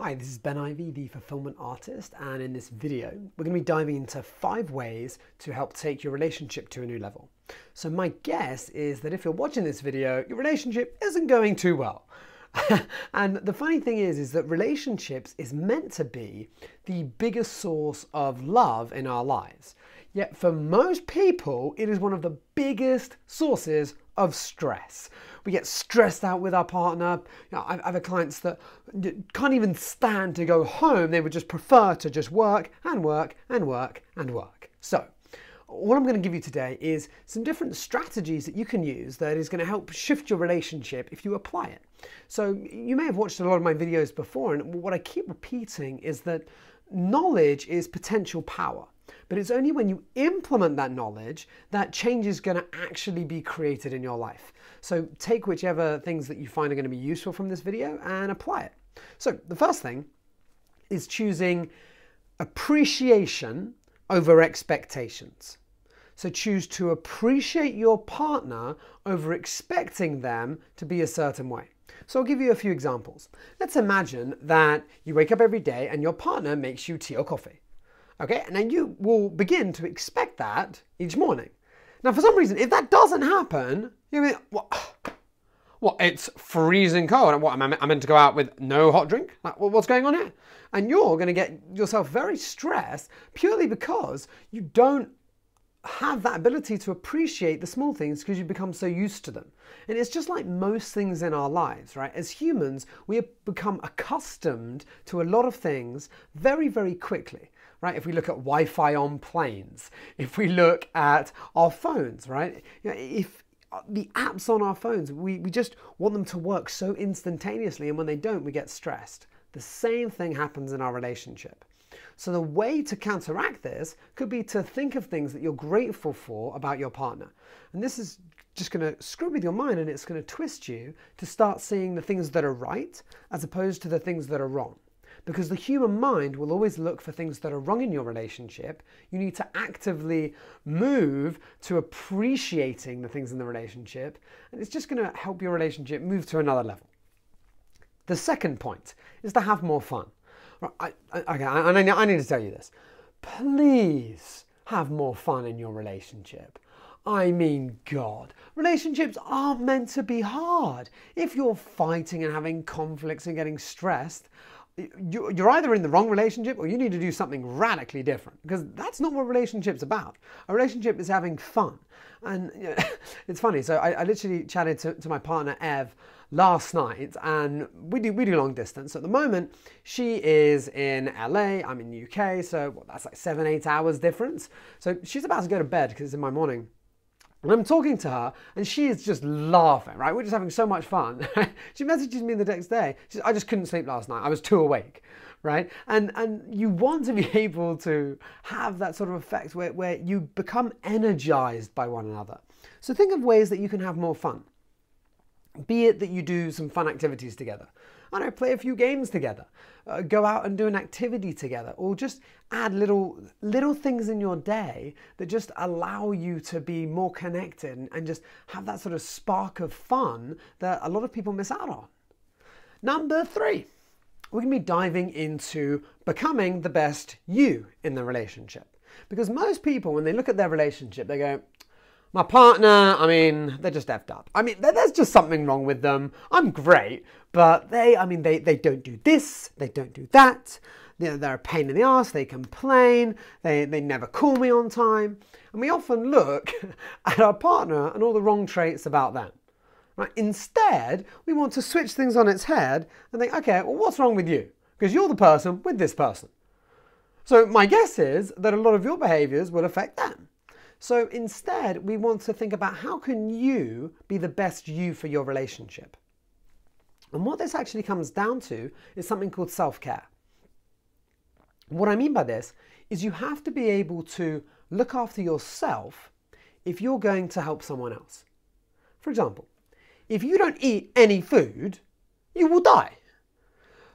Hi, this is Ben Ivey, the fulfillment artist, and in this video we're going to be diving into 5 ways to help take your relationship to a new level. So my guess is that if you're watching this video, your relationship isn't going too well. And the funny thing is that relationships is meant to be the biggest source of love in our lives. Yet for most people, it is one of the biggest sources of stress. We get stressed out with our partner. I've had clients that can't even stand to go home. They would just prefer to just work and work and work and work. So what I'm going to give you today is some different strategies that you can use that is going to help shift your relationship if you apply it. So you may have watched a lot of my videos before, and what I keep repeating is that knowledge is potential power. But it's only when you implement that knowledge that change is going to actually be created in your life. So take whichever things that you find are going to be useful from this video and apply it. So the first thing is choosing appreciation over expectations. So choose to appreciate your partner over expecting them to be a certain way. So I'll give you a few examples. Let's imagine that you wake up every day and your partner makes you tea or coffee. Okay, and then you will begin to expect that each morning. Now, for some reason, if that doesn't happen, you mean, what? It's freezing cold. And what, am I meant to go out with no hot drink? Like, what's going on here? And you're going to get yourself very stressed purely because you don't have that ability to appreciate the small things because you become so used to them. And it's just like most things in our lives, right? As humans, we have become accustomed to a lot of things very, very quickly. Right? If we look at Wi-Fi on planes, if we look at our phones, right? If the apps on our phones, we just want them to work so instantaneously, and when they don't, we get stressed. The same thing happens in our relationship. So the way to counteract this could be to think of things that you're grateful for about your partner. And this is just going to screw with your mind, and it's going to twist you to start seeing the things that are right as opposed to the things that are wrong. Because the human mind will always look for things that are wrong in your relationship. You need to actively move to appreciating the things in the relationship, and it's just going to help your relationship move to another level. The second point is to have more fun. I need to tell you this. Please have more fun in your relationship. I mean, God, relationships aren't meant to be hard. If you're fighting and having conflicts and getting stressed, you're either in the wrong relationship or you need to do something radically different, because that's not what a relationship's about. A relationship is having fun. And you know, it's funny. So I literally chatted to my partner, Ev, last night, and we do long distance. At the moment, she is in LA, I'm in the UK, so that's like 7-8 hours difference. So she's about to go to bed because it's in my morning. And I'm talking to her, and she is just laughing, right? We're just having so much fun. She messages me the next day. She says, I just couldn't sleep last night. I was too awake, right? And you want to be able to have that sort of effect where you become energized by one another. So think of ways that you can have more fun. Be it that you do some fun activities together. I don't know, play a few games together, go out and do an activity together, or just add little things in your day that just allow you to be more connected and just have that sort of spark of fun that a lot of people miss out on. Number 3, we're going to be diving into becoming the best you in the relationship. Because most people, when they look at their relationship, they go, my partner, I mean, they're just effed up. I mean, there's just something wrong with them. I'm great, but they don't do this, they don't do that. They're a pain in the ass, they complain, they never call me on time. And we often look at our partner and all the wrong traits about them. Right? Instead, we want to switch things on its head and think, okay, well, what's wrong with you? Because you're the person with this person. So my guess is that a lot of your behaviors will affect them. So instead, we want to think about how can you be the best you for your relationship? And what this actually comes down to is something called self-care. What I mean by this is you have to be able to look after yourself if you're going to help someone else. For example, if you don't eat any food, you will die.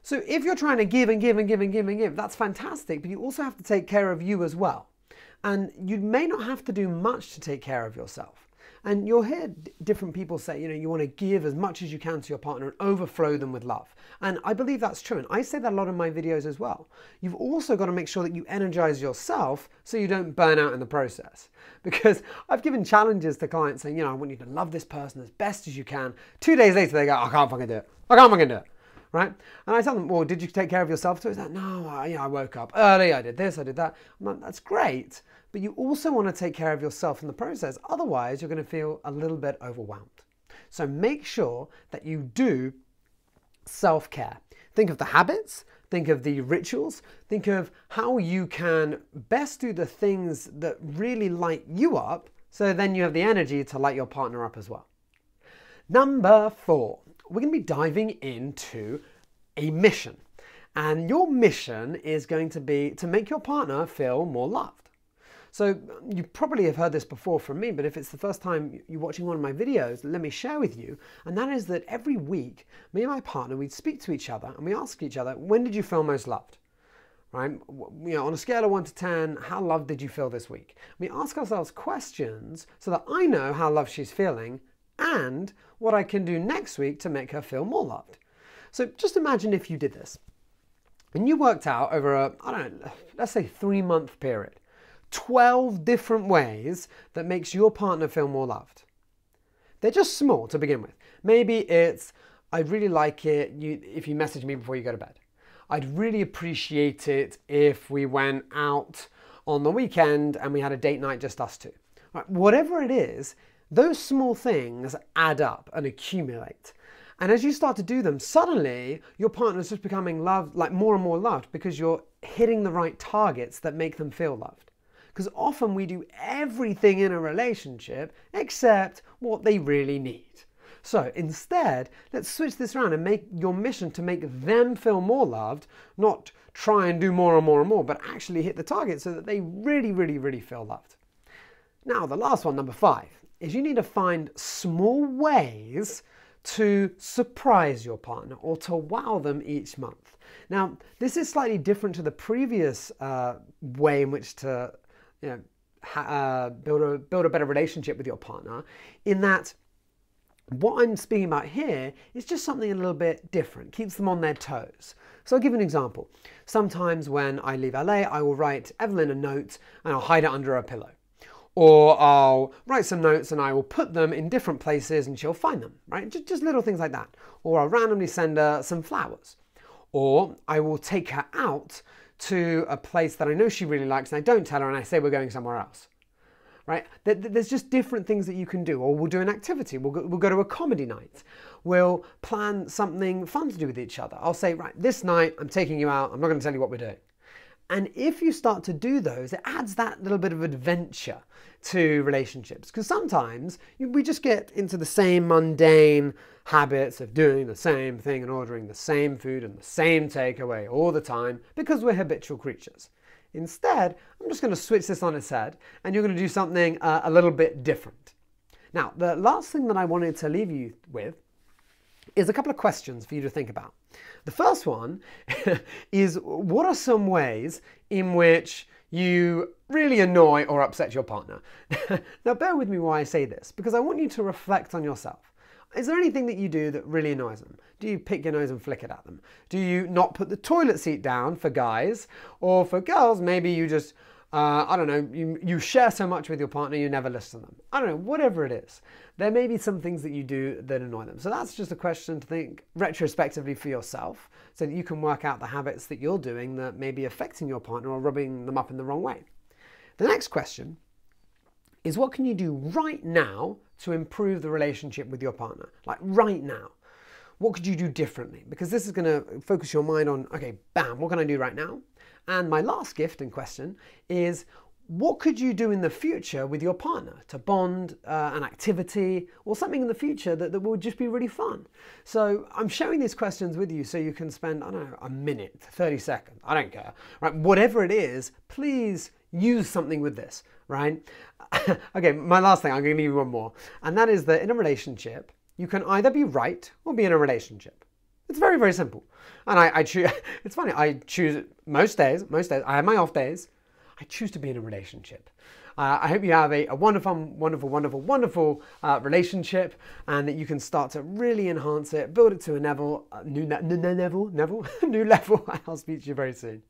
So if you're trying to give and give and give and give and give, that's fantastic, but you also have to take care of you as well. And you may not have to do much to take care of yourself. And you'll hear different people say, you want to give as much as you can to your partner and overflow them with love. And I believe that's true. And I say that a lot in my videos as well. You've also got to make sure that you energize yourself so you don't burn out in the process. Because I've given challenges to clients saying, I want you to love this person as best as you can. 2 days later, they go, I can't fucking do it. I can't fucking do it. Right? And I tell them, well, did you take care of yourself too? Is that, no, I woke up early, I did this, I did that. I'm like, that's great. But you also want to take care of yourself in the process. Otherwise, you're going to feel a little bit overwhelmed. So make sure that you do self-care. Think of the habits, think of the rituals, think of how you can best do the things that really light you up, so then you have the energy to light your partner up as well. Number 4, we're going to be diving into a mission. And your mission is going to be to make your partner feel more loved. So you probably have heard this before from me, but if it's the first time you're watching one of my videos, let me share with you. And that is that every week, me and my partner, we'd speak to each other and we ask each other, when did you feel most loved? Right? On a scale of 1 to 10, how loved did you feel this week? We ask ourselves questions so that I know how loved she's feeling and what I can do next week to make her feel more loved. So just imagine if you did this and you worked out over a, let's say 3-month period, 12 different ways that makes your partner feel more loved. They're just small to begin with. Maybe it's, I'd really like it if you message me before you go to bed. I'd really appreciate it if we went out on the weekend and we had a date night just us two. Right, whatever it is, those small things add up and accumulate. And as you start to do them, suddenly your partner's just becoming loved, like more and more loved, because you're hitting the right targets that make them feel loved. Because often we do everything in a relationship except what they really need. So instead, let's switch this around and make your mission to make them feel more loved, not try and do more and more and more, but actually hit the target so that they really, really, really feel loved. Now, the last one, number 5, is you need to find small ways to surprise your partner or to wow them each month. Now, this is slightly different to the previous way in which to build a better relationship with your partner, in that what I'm speaking about here is just something a little bit different, keeps them on their toes. So I'll give an example. Sometimes when I leave LA, I will write Evelyn a note and I'll hide it under a pillow. Or I'll write some notes and I will put them in different places and she'll find them, right? Just little things like that. Or I'll randomly send her some flowers. Or I will take her out to a place that I know she really likes and I don't tell her and I say we're going somewhere else, right? There's just different things that you can do. Or we'll do an activity. We'll go to a comedy night. We'll plan something fun to do with each other. I'll say, right, this night I'm taking you out. I'm not going to tell you what we're doing. And if you start to do those, it adds that little bit of adventure to relationships. Because sometimes we just get into the same mundane habits of doing the same thing and ordering the same food and the same takeaway all the time because we're habitual creatures. Instead, I'm just going to switch this on its head and you're going to do something a little bit different. Now, the last thing that I wanted to leave you with is a couple of questions for you to think about. The first one is, what are some ways in which you really annoy or upset your partner? Now, bear with me while I say this, because I want you to reflect on yourself. Is there anything that you do that really annoys them? Do you pick your nose and flick it at them? Do you not put the toilet seat down for guys? Or for girls, maybe you just, I don't know, you share so much with your partner you never listen to them. I don't know, whatever it is. There may be some things that you do that annoy them. So that's just a question to think retrospectively for yourself so that you can work out the habits that you're doing that may be affecting your partner or rubbing them up in the wrong way. The next question is, what can you do right now to improve the relationship with your partner? Like right now. What could you do differently? Because this is going to focus your mind on, okay, bam, what can I do right now? And my last gift in question is, what could you do in the future with your partner to bond, an activity or something in the future that would just be really fun? So I'm sharing these questions with you so you can spend, I don't know, a minute, 30 seconds, I don't care, right? Whatever it is, please use something with this, right? Okay, my last thing, I'm going to give you one more. And that is that in a relationship, you can either be right or be in a relationship. It's very, very simple. And I choose, it's funny, I choose most days, I have my off days, I choose to be in a relationship. I hope you have a wonderful, wonderful, wonderful, wonderful relationship, and that you can start to really enhance it, build it to a new level. I'll speak to you very soon.